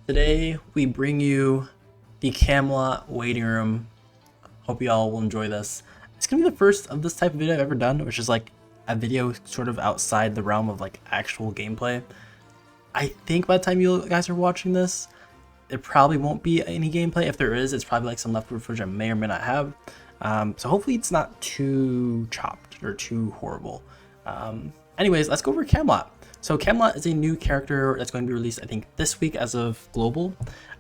Today we bring you the Camelot waiting room. Hope you all will enjoy this. It's gonna be the first of this type of video I've ever done, which is like a video sort of outside the realm of like actual gameplay. I think by the time you guys are watching this, there probably won't be any gameplay. If there is, it's probably like some leftover footage I may or may not have. So hopefully it's not too chopped or too horrible. Anyways, let's go over Camelot. So Camelot is a new character that's going to be released, I think, this week as of global.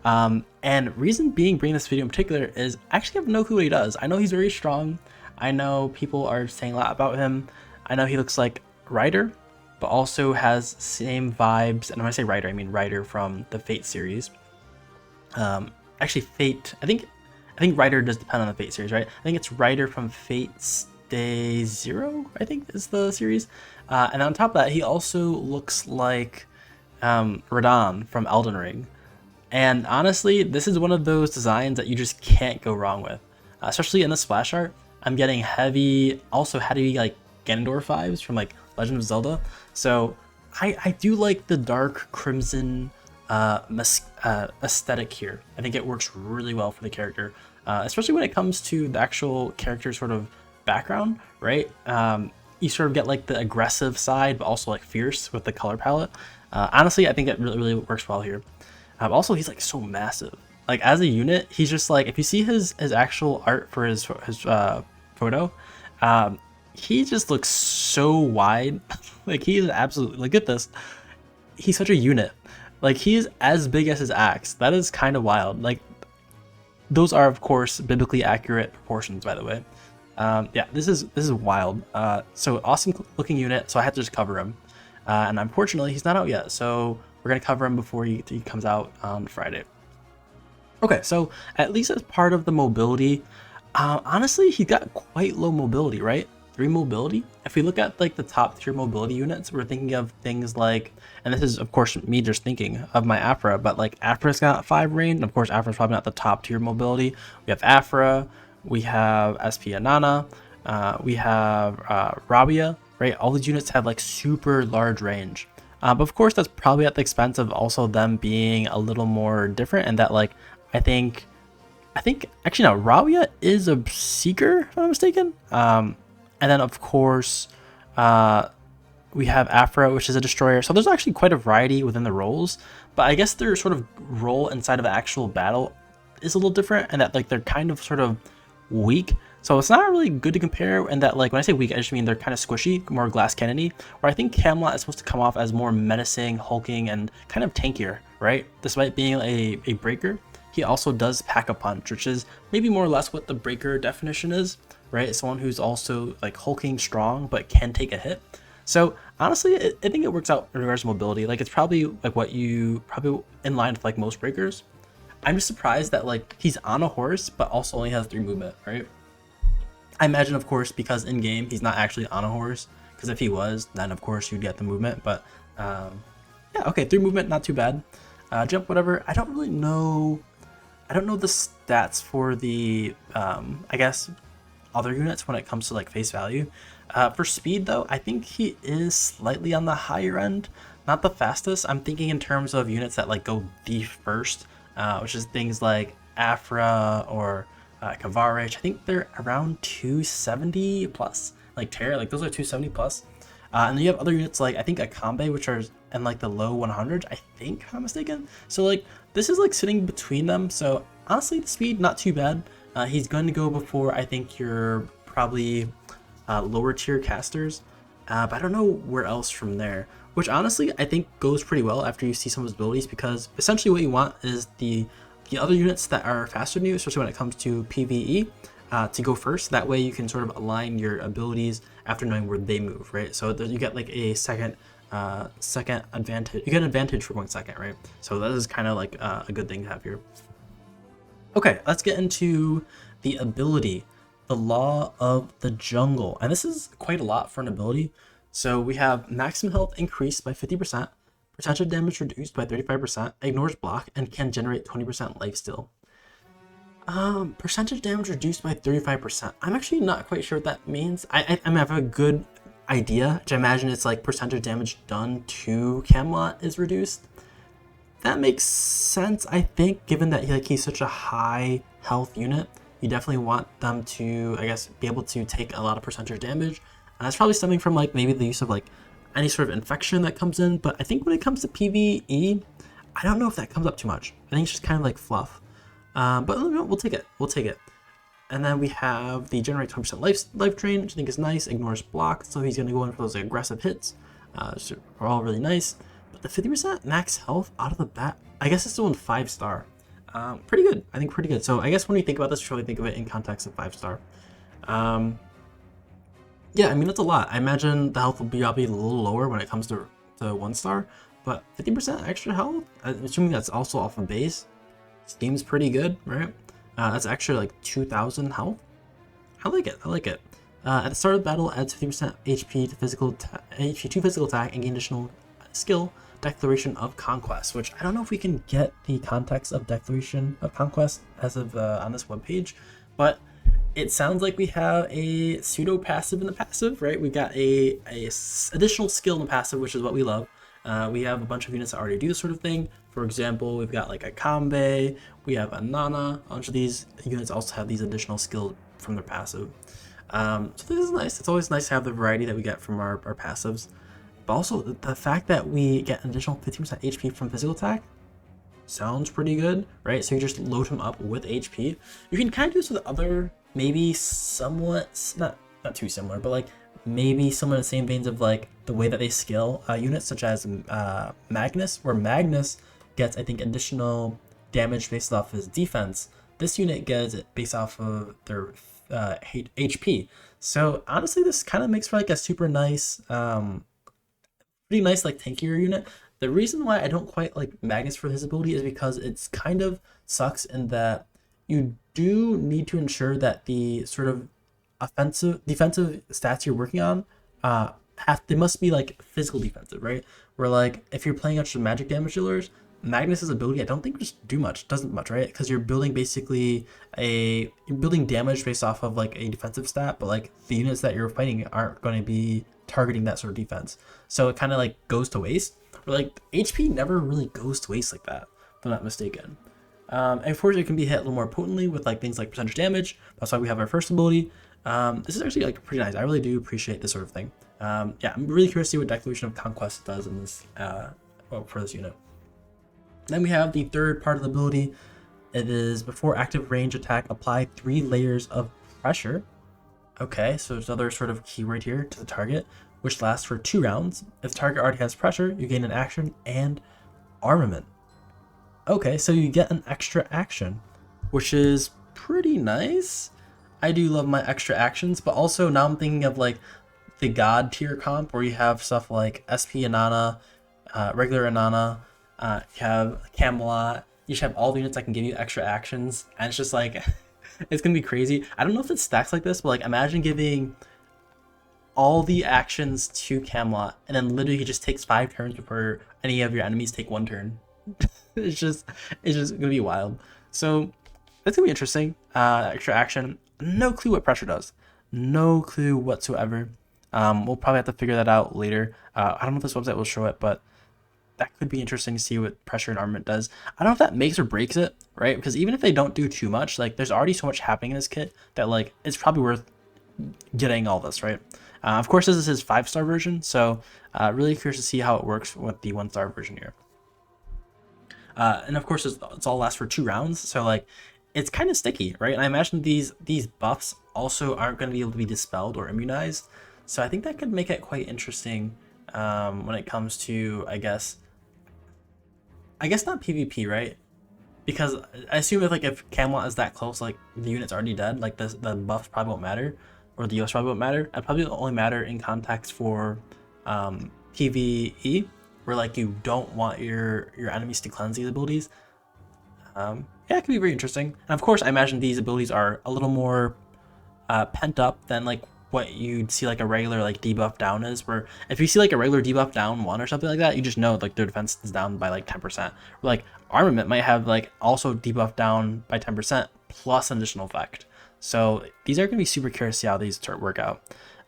And reason being bringing this video in particular is I actually have no clue what he does. I know he's very strong. I know people are saying a lot about him. I know he looks like Ryder, but also has same vibes. And when I say Ryder, I mean Ryder from the Fate series. Actually, Fate. I think Ryder does depend on the Fate series, right? I think it's Ryder from Fate's Day Zero, I think is the series. And on top of that, he also looks like Radahn from Elden Ring. And honestly, this is one of those designs that you just can't go wrong with, especially in the splash art. I'm getting heavy like Ganondorf vibes from like Legend of Zelda. So I do like the dark crimson aesthetic here. I think it works really well for the character, especially when it comes to the actual character sort of background, right? You sort of get like the aggressive side, but also like fierce with the color palette. Honestly, I think it really works well here. Also, he's like so massive. Like as a unit, he's just like, if you see his actual art for his photo, he just looks so wide. Like he's absolutely, like, get this, he's such a unit. Like he's as big as his axe. That is kind of wild. Like those are of course biblically accurate proportions, by the way. Yeah, this is wild. So awesome looking unit. So I had to just cover him, and unfortunately he's not out yet. So we're gonna cover him before he comes out on Friday. Okay, so at least as part of the mobility, honestly, he got quite low mobility, right? 3 mobility. If we look at like the top tier mobility units, we're thinking of things like, and this is of course me just thinking of my Afra, but like Afra's got 5 range. Of course, Afra's probably not the top tier mobility. We have Afra, we have SP Anana, we have Rabia, right? All these units have like super large range. But of course, that's probably at the expense of also them being a little more different, and that like I think actually no, Rabia is a seeker if I'm not mistaken. And then of course we have Afra, which is a destroyer. So there's actually quite a variety within the roles, but I guess their sort of role inside of the actual battle is a little different, and that like they're kind of sort of weak. So it's not really good to compare, and that like when I say weak, I just mean they're kind of squishy, more glass cannony, where I think Camelot is supposed to come off as more menacing, hulking, and kind of tankier, right? Despite being a breaker, he also does pack a punch, which is maybe more or less what the breaker definition is, right? Someone who's also like hulking strong, but can take a hit. So honestly, I think it works out in regards to mobility. Like it's probably like what you probably in line with like most breakers. I'm just surprised that like he's on a horse, but also only has 3 movement, right? I imagine, of course, because in game he's not actually on a horse. Because if he was, then of course you'd get the movement. But yeah, okay, 3 movement, not too bad. Jump, whatever. I don't really know. I don't know the stats for the I guess other units when it comes to like face value. For speed though, I think he is slightly on the higher end, not the fastest. I'm thinking in terms of units that like go the first. Which is things like Afra or Kvare. I think they're around 270 plus. Like Terra, like those are 270 plus. And then you have other units like I think Akambe, which are in like the low 100s, I think, if I'm mistaken. So like this is like sitting between them. So honestly, the speed not too bad. He's going to go before I think your probably lower tier casters. But I don't know where else from there. Which honestly I think goes pretty well after you see some of his abilities, because essentially what you want is the other units that are faster than you, especially when it comes to PvE, to go first. That way you can sort of align your abilities after knowing where they move, right? So you get like a second advantage. You get an advantage for 1 second, right? So that is kind of like a good thing to have here. Okay, let's get into the ability, the Law of the Jungle, and this is quite a lot for an ability. So we have maximum health increased by 50%, percentage damage reduced by 35%, ignores block, and can generate 20% lifesteal. Percentage damage reduced by 35%. I'm actually not quite sure what that means. I mean, I have a good idea, which I imagine it's like percentage damage done to Camelot is reduced. That makes sense, I think, given that he's such a high health unit. You definitely want them to, I guess, be able to take a lot of percentage damage. And that's probably stemming from like maybe the use of like any sort of infection that comes in. But I think when it comes to PvE, I don't know if that comes up too much. I think it's just kind of like fluff. But we'll take it. We'll take it. And then we have the generate 20% life drain, which I think is nice. Ignores block, so he's going to go in for those aggressive hits. So are all really nice. But the 50% max health out of the bat, I guess it's still in 5-star. Pretty good. I think pretty good. So I guess when we think about this, we should really think of it in context of 5-star. Yeah, I mean, that's a lot. I imagine the health will be probably a little lower when it comes to 1-star, but 50% extra health, I'm assuming that's also off of base, seems pretty good, right? That's extra like 2,000 health. I like it. I like it. At the start of the battle, adds 50% HP to physical attack and gain additional skill. Declaration of Conquest, which I don't know if we can get the context of Declaration of Conquest as of on this webpage, but it sounds like we have a pseudo passive in the passive, right? We've got a additional skill in the passive, which is what we love. We have a bunch of units that already do this sort of thing. For example, we've got like a Kambe, we have a Nana. A bunch of these units also have these additional skills from their passive. So this is nice. It's always nice to have the variety that we get from our passives. But also the fact that we get an additional 15% HP from physical attack sounds pretty good, right? So you just load him up with HP. You can kind of do this with other, maybe somewhat, not too similar, but like maybe some of the same veins of like the way that they scale units, such as Magnus, where Magnus gets, I think, additional damage based off his defense. This unit gets it based off of their HP. So honestly, this kind of makes for like a super nice, pretty nice like tankier unit. The reason why I don't quite like Magnus for his ability is because it's kind of sucks in that you do need to ensure that the sort of defensive stats you're working on they must be like physical defensive, right? Where like if you're playing extra magic damage dealers, Magnus's ability I don't think doesn't much, right? Because you're building basically you're building damage based off of like a defensive stat, but like the units that you're fighting aren't going to be targeting that sort of defense, so it kind of like goes to waste. Or like HP never really goes to waste like that, if I'm not mistaken. And of course it can be hit a little more potently with like things like percentage damage. That's why we have our first ability. This is actually like pretty nice. I really do appreciate this sort of thing. Yeah, I'm really curious to see what Declaration of Conquest does in this for this unit. Then we have the third part of the ability. It is before active range attack, apply 3 layers of pressure. Okay, so there's another sort of keyword here to the target, which lasts for 2 rounds. If the target already has pressure, you gain an action and armament. Okay, so you get an extra action, which is pretty nice. I do love my extra actions, but also now I'm thinking of like the god tier comp where you have stuff like SP Inanna, regular Inanna, you have Camelot, you should have all the units that can give you extra actions, and it's just like, it's gonna be crazy. I don't know if it stacks like this, but like imagine giving all the actions to Camelot, and then literally he just takes 5 turns before any of your enemies take 1 turn. it's just gonna be wild. So that's gonna be interesting. Extra action. No clue what pressure does. No clue whatsoever. We'll probably have to figure that out later. I don't know if this website will show it, but that could be interesting to see what pressure and armament does. I don't know if that makes or breaks it, right? Because even if they don't do too much, like there's already so much happening in this kit that like it's probably worth getting all this, right? Of course, this is his 5-star version, so really curious to see how it works with the 1-star version here. And of course, it's all lasts for 2 rounds, so like it's kind of sticky, right? And I imagine these buffs also aren't going to be able to be dispelled or immunized, so I think that could make it quite interesting when it comes to, I guess not PvP, right? Because I assume if Camelot is that close, like the unit's already dead, like the buffs probably won't matter, or the US probably won't matter. It probably only matter in context for PvE, where like you don't want your enemies to cleanse these abilities. Yeah, it can be very interesting. And of course, I imagine these abilities are a little more pent up than like what you'd see like a regular like debuff down is, where if you see like a regular debuff down 1 or something like that, you just know like their defense is down by like 10%. Or, like armament might have like also debuff down by 10% plus an additional effect. So these are going to be super curious to see how these work out.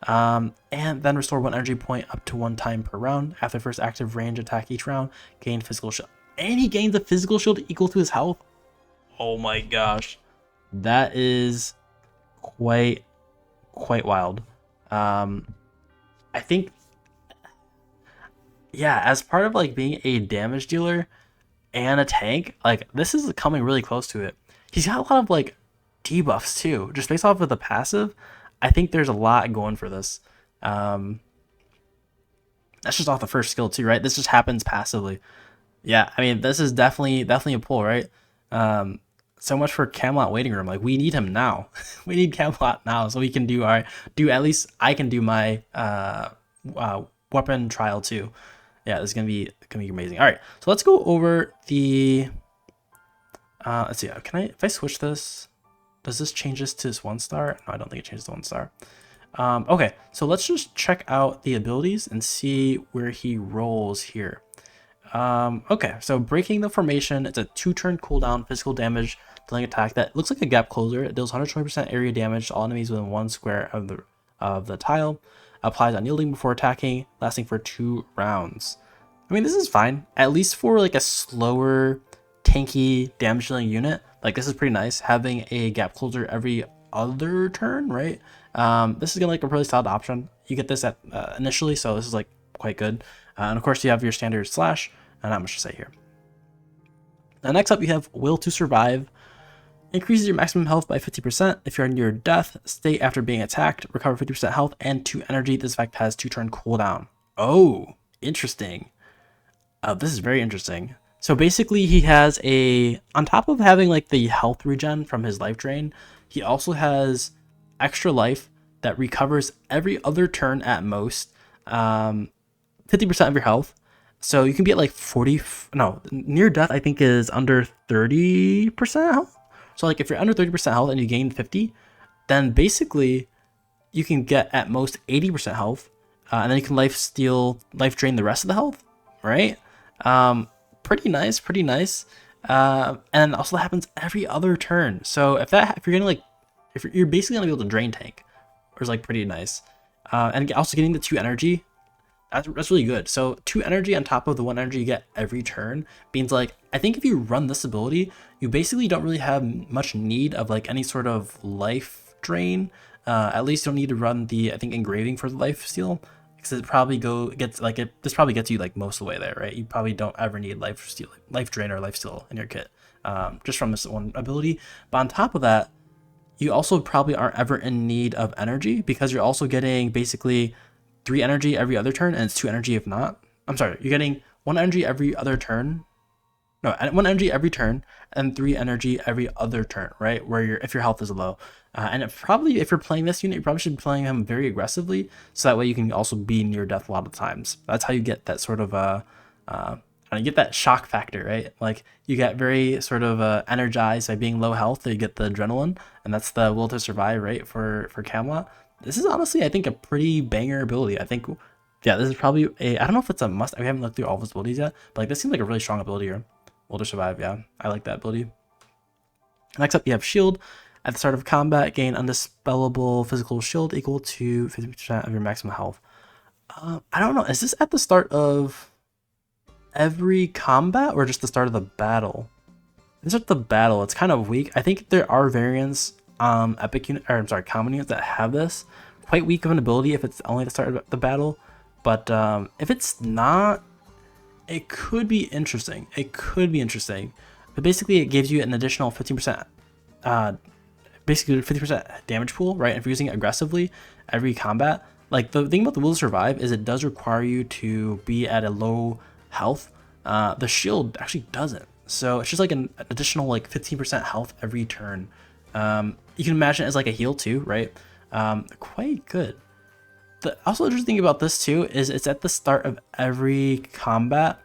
And then restore 1 energy point up to 1 time per round. After first active range attack each round, gain physical shield. and he gains a physical shield equal to his health. Oh my gosh, that is quite wild. I think, yeah, as part of like being a damage dealer and a tank, like this is coming really close to it. He's got a lot of like debuffs too, just based off of the passive. I think there's a lot going for this. That's just off the first skill too, right? This just happens passively. Yeah, I mean, this is definitely a pull, right? So much for Camelot waiting room. Like we need him now. We need Camelot now, so we can do at least I can do my weapon trial too. Yeah, this is gonna be amazing. All right, so let's go over the. Let's see. Can I? If I switch this, does this change this to this 1 star? No, I don't think it changes to 1 star. Okay, so let's just check out the abilities and see where he rolls here. Okay, so breaking the formation, it's a 2-turn cooldown physical damage dealing attack that looks like a gap closer. It deals 120% area damage to all enemies within 1 square of the tile. Applies unyielding before attacking, lasting for 2 rounds. I mean, this is fine, at least for like a slower, tanky damage dealing unit. Like this is pretty nice, having a gap closer every other turn, right? This is gonna like a really solid option. You get this at initially, so this is like quite good. And of course, you have your standard slash. Not much to say here. Now, next up, you have Will to Survive. Increases your maximum health by 50% if you're near death state after being attacked. Recover 50% health and 2 energy. This effect has 2-turn cooldown. Oh, interesting. This is very interesting. So basically, he has on top of having like the health regen from his life drain, he also has extra life that recovers every other turn at most. 50% of your health. So you can be at like near death I think is under 30% health. So like if you're under 30% health and you gain 50, then basically you can get at most 80% health, and then you can life drain the rest of the health, right? Pretty nice. And also that happens every other turn. So if you're getting like, if you're basically gonna be able to drain tank, which is like pretty nice, and also getting the 2 energy. That's really good. So 2 energy on top of the 1 energy you get every turn means like, I think if you run this ability, you basically don't really have much need of like any sort of life drain. At least you don't need to run the, I think, engraving for the life steal, because it probably this probably gets you like most of the way there, right? You probably don't ever need life drain or life steal in your kit, just from this one ability. But on top of that, you also probably aren't ever in need of energy, because you're also getting basically 3 energy every other turn, and it's 2 energy if not. I'm sorry, you're getting 1 energy every other turn. No, 1 energy every turn, and 3 energy every other turn, right? If your health is low. And if you're playing this unit, you probably should be playing him very aggressively, so that way you can also be near death a lot of times. That's how you get that sort of you get that shock factor, right? Like you get very sort of energized by being low health. So you get the adrenaline, and that's the Will to Survive, right? For Camelot. This is honestly, I think, a pretty banger ability. I think, yeah, this is probably I don't know if it's a must. We haven't looked through all of his abilities yet, but like this seems like a really strong ability here. Will to Survive, yeah, I like that ability. Next up, you have Shield. At the start of combat, gain undispellable physical shield equal to 50% of your maximum health. I don't know. Is this at the start of every combat or just the start of the battle? This is the battle. It's kind of weak. I think there are variants, common units that have this. Quite weak of an ability if it's only the start of the battle. But if it's not, it could be interesting. But basically, it gives you an additional 15%. Basically 50% damage pool, right? If you're using it aggressively every combat, like the thing about the Will to Survive is it does require you to be at a low health. The shield actually doesn't, so it's just like an additional like 15% health every turn. You can imagine it as like a heal too, right? Quite good. The also interesting thing about this too is it's at the start of every combat.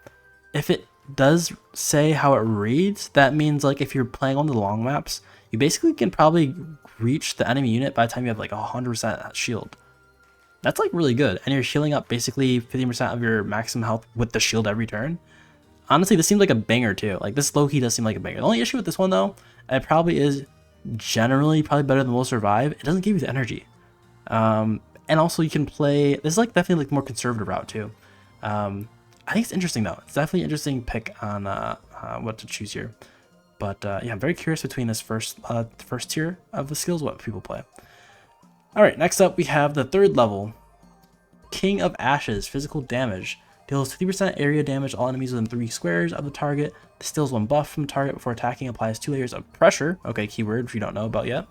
If it does say how it reads, that means like if you're playing on the long maps, you basically can probably reach the enemy unit by the time you have like 100% shield. That's like really good, and you're healing up basically 50% of your maximum health with the shield every turn. Honestly, this seems like a banger too. Like this low-key does seem like a banger. The only issue with this one though, it probably is generally probably better than Will Survive. It doesn't give you the energy. And also you can play, this is like definitely like more conservative route too. I think it's interesting though. It's definitely an interesting pick on what to choose here. But yeah, I'm very curious between this first tier of the skills, what people play. All right, next up we have the 3rd level, King of Ashes, physical damage. Deals 50% area damage to all enemies within 3 squares of the target. Steals 1 buff from the target before attacking. Applies 2 layers of pressure. Okay, keyword which you don't know about yet.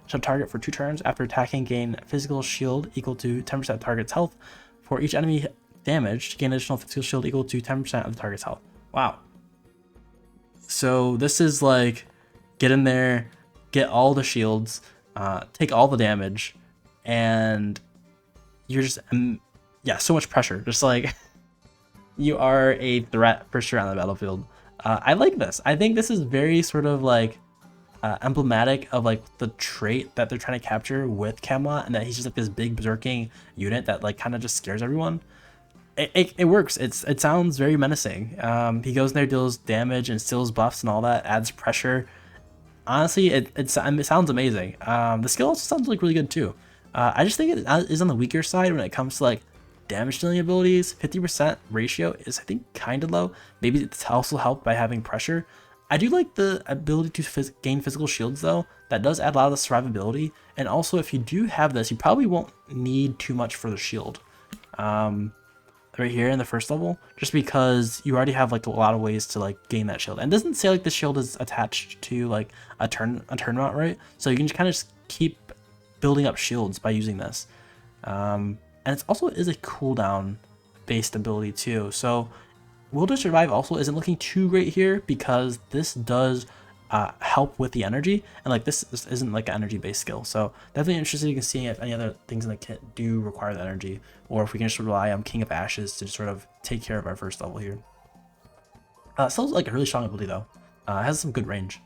To target for 2 turns. After attacking, gain physical shield equal to 10% of target's health. For each enemy damaged, gain additional physical shield equal to 10% of the target's health. Wow. So this is like, get in there, get all the shields, take all the damage, and you're just, yeah, so much pressure. Just like, you are a threat for sure on the battlefield. I like this. I think this is very sort of like emblematic of like the trait that they're trying to capture with Camelot, and that he's just like this big berserking unit that like kind of just scares everyone. It works. It sounds very menacing. He goes in there, deals damage and steals buffs and all that, adds pressure. Honestly, it sounds amazing. The skill also sounds like really good too. I just think it is on the weaker side when it comes to like damage dealing abilities. 50% ratio is, I think, kind of low. Maybe it's also helped by having pressure. I do like the ability to gain physical shields though. That does add a lot of the survivability. And also, if you do have this, you probably won't need too much for the shield. Right here in the 1st level, just because you already have like a lot of ways to like gain that shield. And it doesn't say like the shield is attached to like a turn amount, right? So you can just kind of just keep building up shields by using this. And it also is a cooldown based ability too. So Will to Survive also isn't looking too great here, because this does help with the energy, and like this isn't like an energy based skill. So definitely interested in seeing if any other things in the kit do require the energy, or if we can just rely on King of Ashes to sort of take care of our 1st level here. Still like a really strong ability though. Has some good range.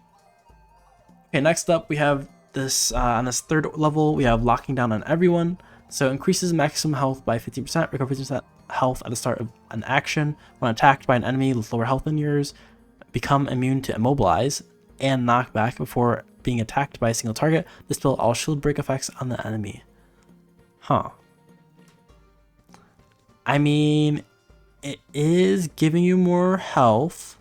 Okay, next up we have this on this 3rd level we have Locking Down on Everyone. So increases maximum health by 50%, recover 50% health at the start of an action. When attacked by an enemy with lower health than yours, become immune to immobilize and knockback before being attacked by a single target. Dispel all shield break effects on the enemy. Huh. I mean, it is giving you more health,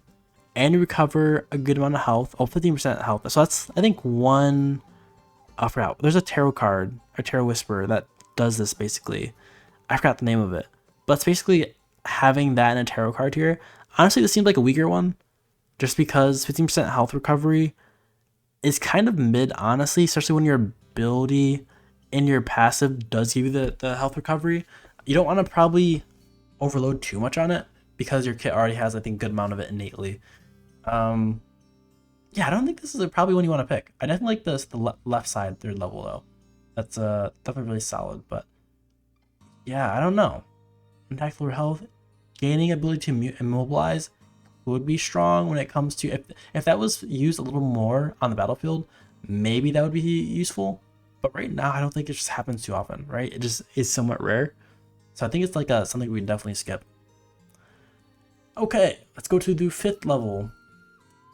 and you recover a good amount of health. Oh, 15% health. So that's, I think, one... I forgot. There's a tarot card, a Tarot Whisperer, that does this basically. I forgot the name of it. But it's basically having that in a tarot card here. Honestly, this seems like a weaker one, just because 15% health recovery is kind of mid, honestly, especially when your ability in your passive does give you the health recovery. You don't want to probably overload too much on it, because your kit already has, I think, a good amount of it innately. Yeah, I don't think this is probably one you want to pick. I definitely like the left side 3rd level though. That's definitely really solid. But yeah, I don't know. Attack lower health, gaining ability to immobilize would be strong when it comes to, if that was used a little more on the battlefield, maybe that would be useful. But right now, I don't think it just happens too often, right? It just is somewhat rare. So I think it's like something we can definitely skip. Okay, let's go to the 5th level.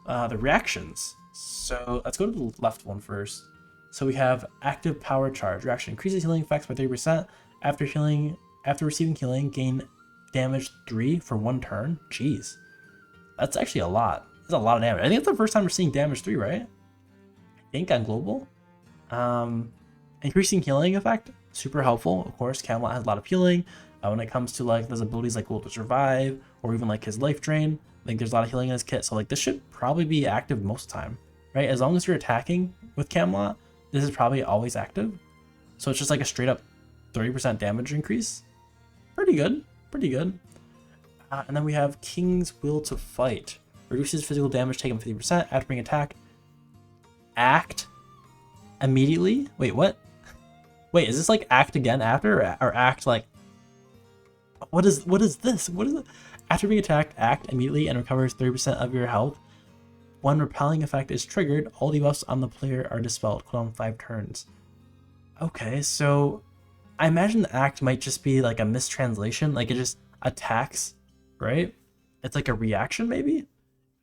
The reactions. So let's go to the left one first. So we have Active Power Charge. Reaction increases healing effects by 30%. After receiving healing, gain damage 3 for 1 turn. Jeez. That's actually a lot. That's a lot of damage. I think it's the first time we're seeing damage 3, right? I think on global. Increasing healing effect, super helpful. Of course, Camelot has a lot of healing. When it comes to like those abilities like Will to Survive, or even like his life drain, I think there's a lot of healing in his kit. So like this should probably be active most of the time, right? As long as you're attacking with Camelot, this is probably always active. So it's just like a straight up 30% damage increase. Pretty good, pretty good. And then we have King's Will to Fight. Reduces physical damage taken 50% after being attacked. Act immediately? Wait, what? Wait, is this like act again after, or act like... What is this? What is it? After being attacked, act immediately and recovers 30% of your health. When repelling effect is triggered, all debuffs on the player are dispelled. Cooldown 5 turns. Okay, so I imagine the act might just be like a mistranslation. Like it just attacks, right? It's like a reaction maybe?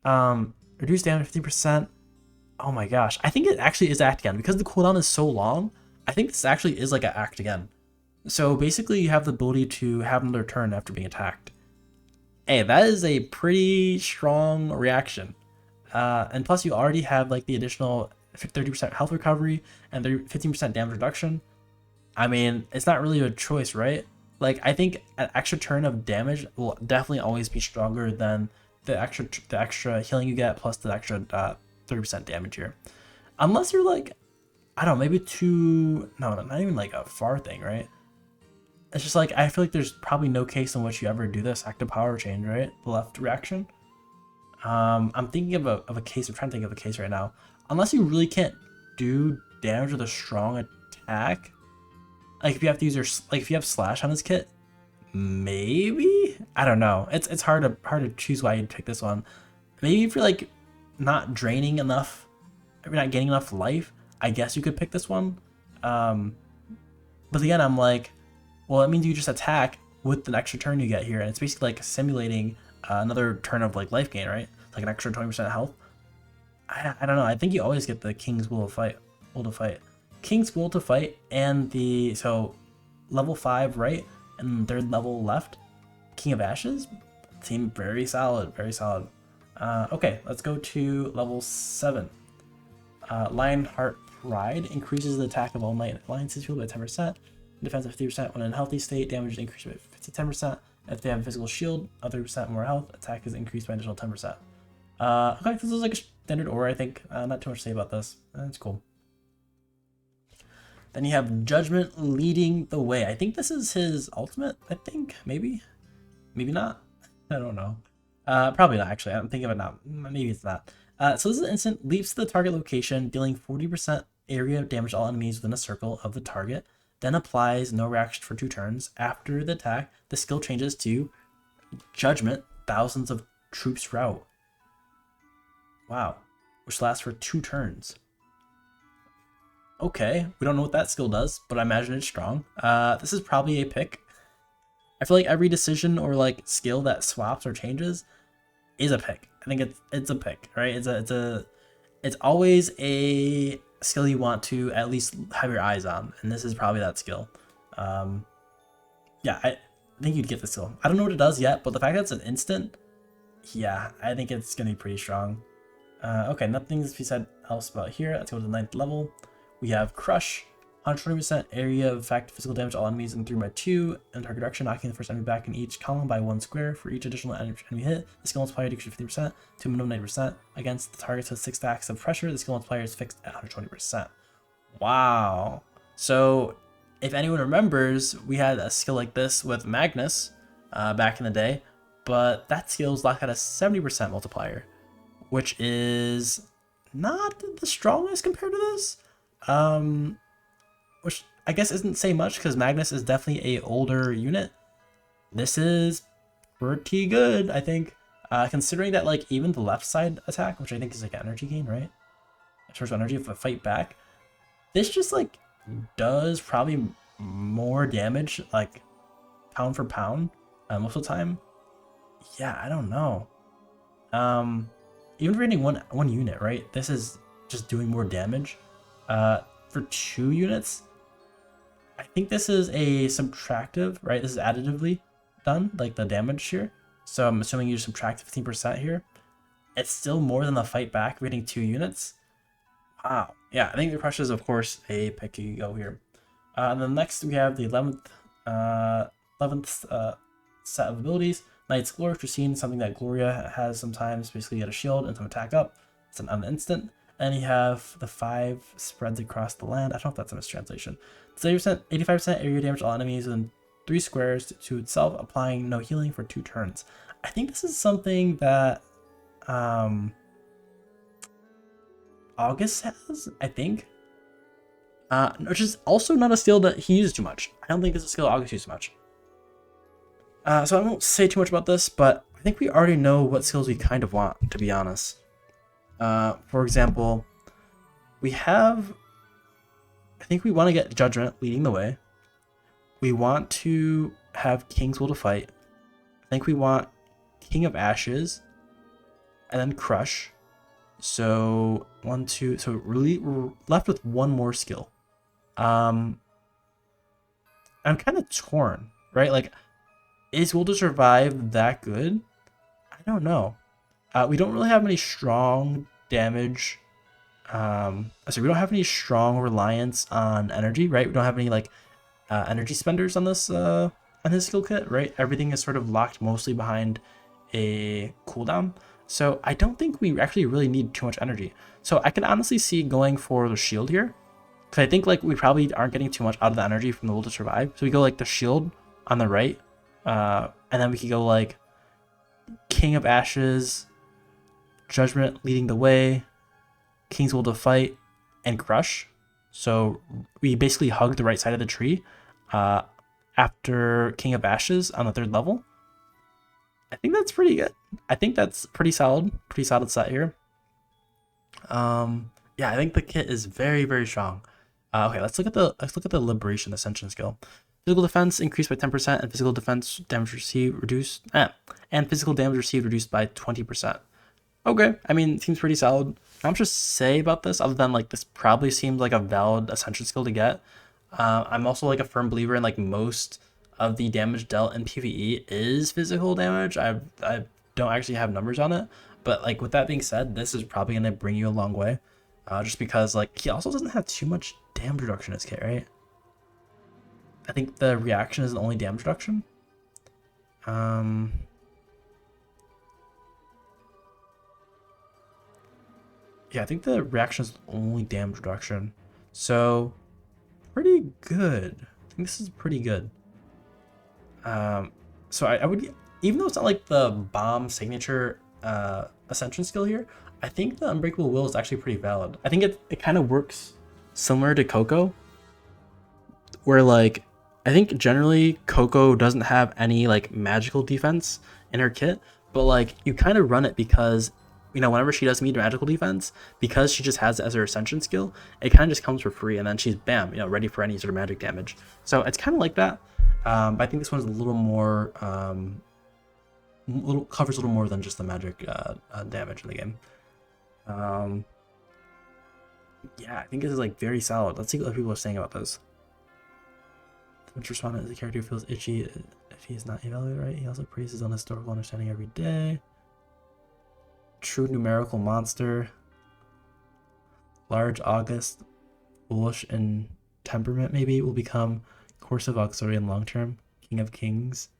Reduce damage 50%. Oh my gosh. I think it actually is act again. Because the cooldown is so long, I think this actually is like an act again. So basically you have the ability to have another turn after being attacked. Hey, that is a pretty strong reaction. And plus, you already have like the additional 30% health recovery and 15% damage reduction. I mean, it's not really a choice, right? Like, I think an extra turn of damage will definitely always be stronger than the extra healing you get plus the extra 30% damage here. Unless you're like, I don't know, maybe too, no, not even like a far thing, right? It's just like, I feel like there's probably no case in which you ever do this active power change, right? The left reaction. I'm thinking of a case, I'm trying to think of a case right now. Unless you really can't do damage with a strong attack, like if you have to use your, like if you have slash on this kit, maybe? I don't know. It's hard to choose why you'd pick this one. Maybe if you're like not draining enough, if you're not gaining enough life, I guess you could pick this one. But again, I'm like, well, that means you just attack with an extra turn you get here, and it's basically like simulating another turn of like life gain, right? Like an extra 20% health. I don't know. I think you always get the King's Will to fight. King's Will to fight, and the so level 5 right and third level left. King of Ashes seem very solid, very solid. Okay, let's go to level 7. Lionheart Pride increases the attack of all Knight Alliances field by 10%. Defense of 50% when in a healthy state, damage is increased by 10%. If they have a physical shield, of 30% more health, attack is increased by an additional 10%. Okay, this is like a standard aura, I think. Not too much to say about this. That's cool. Then you have Judgment leading the way. I think this is his ultimate, I think. Maybe? Maybe not? I don't know. Probably not, actually. I'm thinking of it now. Maybe it's not. So this is an instant. Leaps to the target location, dealing 40% area damage to all enemies within a circle of the target. Then applies no reaction for 2 turns. After the attack, the skill changes to Judgment, thousands of troops rout. Wow. Which lasts for 2 turns. Okay, we don't know what that skill does, but I imagine it's strong. This is probably a pick. I feel like every decision or like skill that swaps or changes is a pick. I think it's a pick, right? It's always a skill you want to at least have your eyes on, and this is probably that skill. Yeah, I think you'd get the skill. I don't know what it does yet, but the fact that it's an instant, yeah, I think it's gonna be pretty strong. Okay, nothing to be said else about here. Let's go to the 9th level. We have Crush, 120% area of effect, physical damage to all enemies in 3x2, and target direction, knocking the first enemy back in each column by 1 square. For each additional enemy hit, the skill multiplier decreases 50% to a minimum 90%. Against the targets with 6 stacks of pressure, the skill multiplier is fixed at 120%. Wow. So, if anyone remembers, we had a skill like this with Magnus back in the day, but that skill is locked at a 70% multiplier, which is not the strongest compared to this. Which I guess isn't say much because Magnus is definitely a older unit. This is pretty good, I think. Considering that like even the left side attack, which I think is like energy gain, right? Charge energy if I fight back. This just like does probably more damage, like pound for pound, most of the time. Yeah, I don't know. Even for hitting one unit, right? This is just doing more damage. For 2 units, I think this is a subtractive, right? This is additively done, like the damage here. So I'm assuming you subtract 15% here. It's still more than the fight back hitting 2 units. Wow. Yeah, I think the Crush is, of course, a pick you go here. And then next we have the 11th set of abilities. Knight's Glory, which we've seen, something that Gloria has sometimes. Basically, you get a shield and some attack up. It's an instant. And you have the 5 spreads across the land. I don't know if that's a mistranslation. 85% area damage to all enemies within 3 squares to itself, applying no healing for 2 turns. I think this is something that August has, I think. Which is also not a skill that he uses too much. I don't think this is a skill August uses much. So I won't say too much about this, but I think we already know what skills we kind of want, to be honest. For example, we have, I think we want to get Judgment leading the way. We want to have King's Will to fight. I think we want King of Ashes and then Crush. So 1, 2, so really we're left with 1 more skill. I'm kind of torn, right? Like, is Will to Survive that good? I don't know. We don't really have any strong damage. So we don't have any strong reliance on energy, right? We don't have any like energy spenders on his skill kit, right? Everything is sort of locked mostly behind a cooldown. So I don't think we actually really need too much energy. So I can honestly see going for the shield here. Because I think like we probably aren't getting too much out of the energy from the will to survive. So we go like the shield on the right. And then we could go like King of Ashes, Judgment leading the way, King's Will to fight, and Crush. So we basically hug the right side of the tree after King of Ashes on the 3rd level. I think that's pretty good. I think that's pretty solid set here. Yeah, I think the kit is very, very strong. Okay, let's look at the Liberation Ascension skill. Physical defense increased by 10%, and physical defense damage received reduced, and physical damage received reduced by 20%. Okay, I mean, it seems pretty solid. Not much to say about this, other than like this probably seems like a valid Ascension skill to get. I'm also like a firm believer in like most of the damage dealt in PvE is physical damage. I don't actually have numbers on it, but like with that being said, this is probably gonna bring you a long way. Just because like he also doesn't have too much damage reduction in his kit, right? I think the reaction is the only damage reduction. Yeah, I think the reaction is the only damage reduction. So pretty good. I think this is pretty good. So I would, even though it's not like the bomb signature ascension skill here, I think the Unbreakable Will is actually pretty valid. I think it kind of works similar to Coco, where like I think generally Coco doesn't have any like magical defense in her kit, but like you kind of run it because whenever she does meet magical defense, because she just has it as her ascension skill, it kind of just comes for free, and then she's bam, ready for any sort of magic damage. So it's kind of like that. But I think this one's a little more, covers a little more than just the magic damage in the game. Yeah, I think this is like very solid. Let's see what people are saying about this. Which respondent is a character who feels itchy if he is not evaluated right. He also praises his own historical understanding every day. True numerical monster. Large August, bullish in temperament maybe, will become Coursive Auxiliary in long term. King of Kings.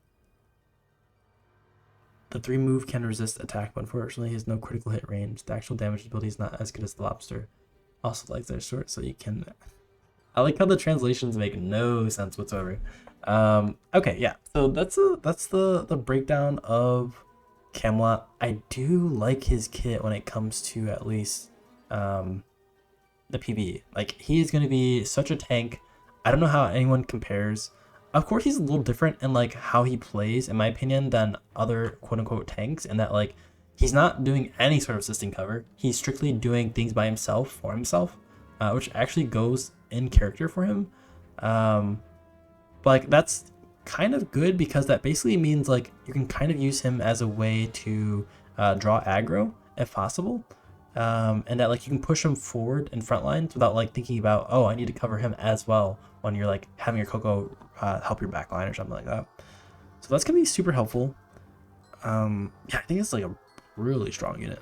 The 3 move can resist attack, but unfortunately he has no critical hit range. The actual damage ability is not as good as the lobster. Also legs are short, so you can... I like how the translations make no sense whatsoever. Okay, yeah. So that's the breakdown of Camelot. I do like his kit when it comes to at least the PvE. Like, he is going to be such a tank. I don't know how anyone compares. Of course, he's a little different in like how he plays, in my opinion, than other quote-unquote tanks, in that like he's not doing any sort of assisting cover. He's strictly doing things by himself for himself, which actually goes in character for him. But like that's kind of good because that basically means like you can kind of use him as a way to draw aggro if possible. And that like you can push him forward in front lines without like thinking about, oh, I need to cover him as well when you're like having your Coco help your backline or something like that. So that's gonna be super helpful. Yeah, I think it's like a really strong unit.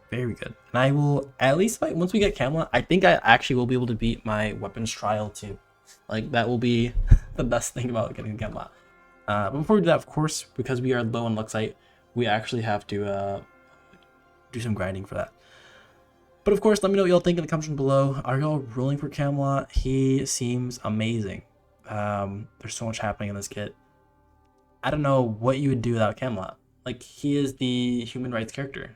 Very good. And I will at least fight once we get Camelot. I think I actually will be able to beat my weapons trial too. Like that will be the best thing about getting Camelot. But before we do that, of course, because we are low on Luxite, we actually have to do some grinding for that. But of course, let me know what y'all think in the comments below. Are y'all rolling for Camelot? He seems amazing. There's so much happening in this kit. I don't know what you would do without Camelot. Like, he is the human rights character.